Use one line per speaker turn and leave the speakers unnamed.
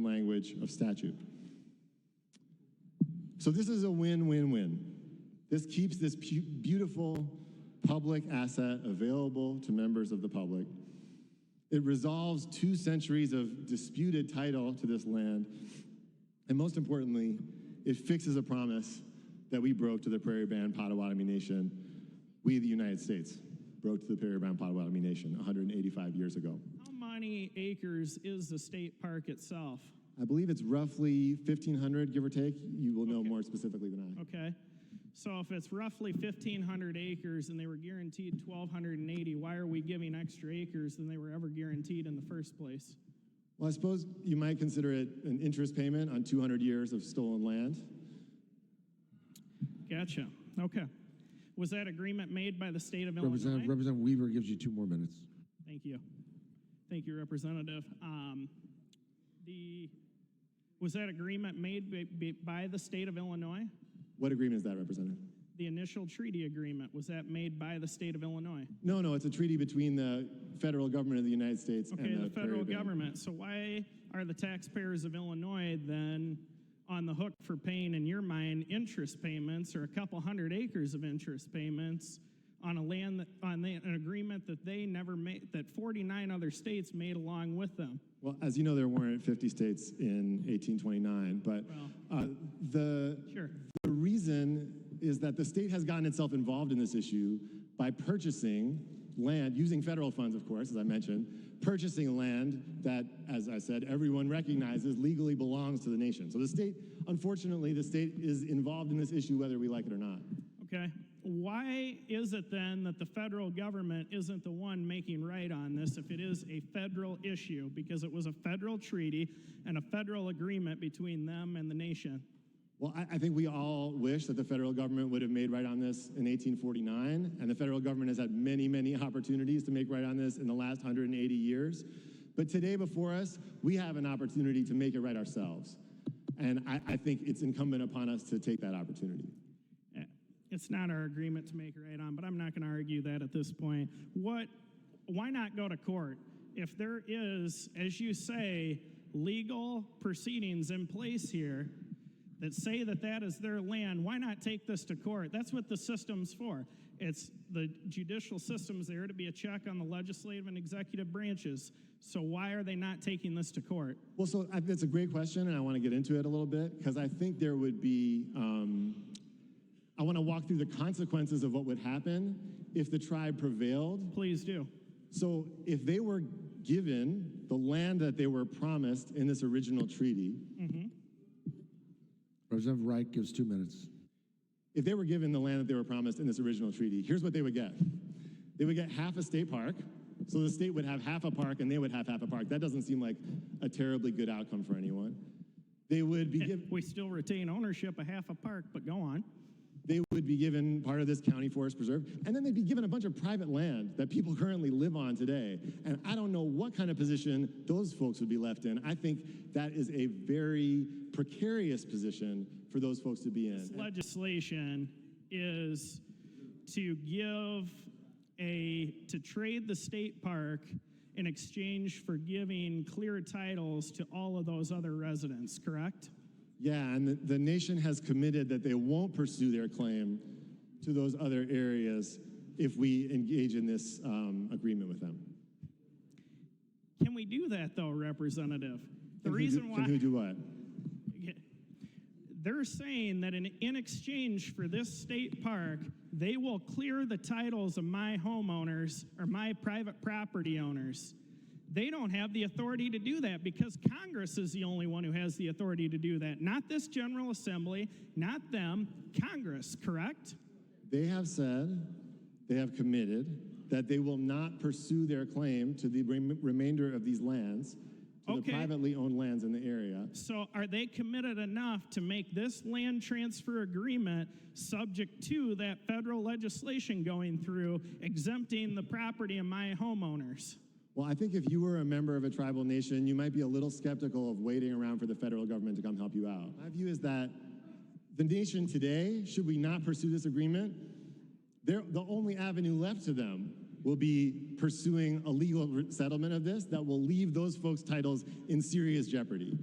language of statute. So this is a win-win-win. This keeps this beautiful public asset available to members of the public. It resolves 2 centuries of disputed title to this land. And most importantly, it fixes a promise that we broke to the Prairie Band Potawatomi Nation. We, the United States, broke to the Prairie Band Potawatomi Nation 185 years ago.
How many acres is the state park itself?
I believe it's roughly 1,500, give or take. You will know more specifically than I.
Okay. So if it's roughly 1,500 acres and they were guaranteed 1,280, why are we giving extra acres than they were ever guaranteed in the first place?
Well, I suppose you might consider it an interest payment on 200 years of stolen land.
Gotcha. Okay. Was that agreement made by the state of Illinois?
Representative Weaver gives you 2 more minutes.
Thank you. Thank you, Representative. Was that agreement made by the state of Illinois?
What agreement is that, Representative?
The initial treaty agreement, was that made by the state of Illinois?
No, it's a treaty between the federal government of the United States and
the federal government. So why are the taxpayers of Illinois then on the hook for paying, in your mind, interest payments or a couple hundred acres of interest payments on a land an agreement that they never made, that 49 other states made along with them?
Well, as you know, there weren't 50 states in 1829, but the reason is that the state has gotten itself involved in this issue by purchasing land, using federal funds, of course, as I mentioned, purchasing land that, as I said, everyone recognizes legally belongs to the nation. So the state, unfortunately, the state is involved in this issue whether we like it or not.
Okay. Why is it then that the federal government isn't the one making right on this if it is a federal issue? Because it was a federal treaty and a federal agreement between them and the nation.
Well, I think we all wish that the federal government would have made right on this in 1849, and the federal government has had many, many opportunities to make right on this in the last 180 years. But today before us, we have an opportunity to make it right ourselves. And I think it's incumbent upon us to take that opportunity.
It's not our agreement to make it right on, but I'm not going to argue that at this point. Why not go to court? If there is, as you say, legal proceedings in place here that say that that is their land, why not take this to court? That's what the system's for. It's the judicial system's there to be a check on the legislative and executive branches. So why are they not taking this to court?
Well, so that's a great question, and I want to get into it a little bit, because I think there would be, I want to walk through the consequences of what would happen if the tribe prevailed.
Please do.
So if they were given the land that they were promised in this original treaty,
Representative Wright gives 2 minutes.
If they were given the land that they were promised in this original treaty, here's what they would get. They would get half a state park, so the state would have half a park and they would have half a park. That doesn't seem like a terribly good outcome for anyone. They would be given...
We still retain ownership of half a park, but go on.
They would be given part of this county forest preserve, and then they'd be given a bunch of private land that people currently live on today. And I don't know what kind of position those folks would be left in. I think that is a very precarious position for those folks to be in.
This legislation is to trade the state park in exchange for giving clear titles to all of those other residents, correct?
Yeah, and the nation has committed that they won't pursue their claim to those other areas if we engage in this agreement with them.
Can we do that, though, Representative? The reason why...
Can who do what?
They're saying that in exchange for this state park, they will clear the titles of my homeowners or my private property owners. They don't have the authority to do that because Congress is the only one who has the authority to do that. Not this General Assembly, not them, Congress, correct?
They have said, they have committed that they will not pursue their claim to the remainder of these lands, to the privately owned lands in the area.
So are they committed enough to make this land transfer agreement subject to that federal legislation going through, exempting the property of my homeowners?
Well, I think if you were a member of a tribal nation, you might be a little skeptical of waiting around for the federal government to come help you out. My view is that the nation today, should we not pursue this agreement, the only avenue left to them will be pursuing a legal settlement of this that will leave those folks' titles in serious jeopardy.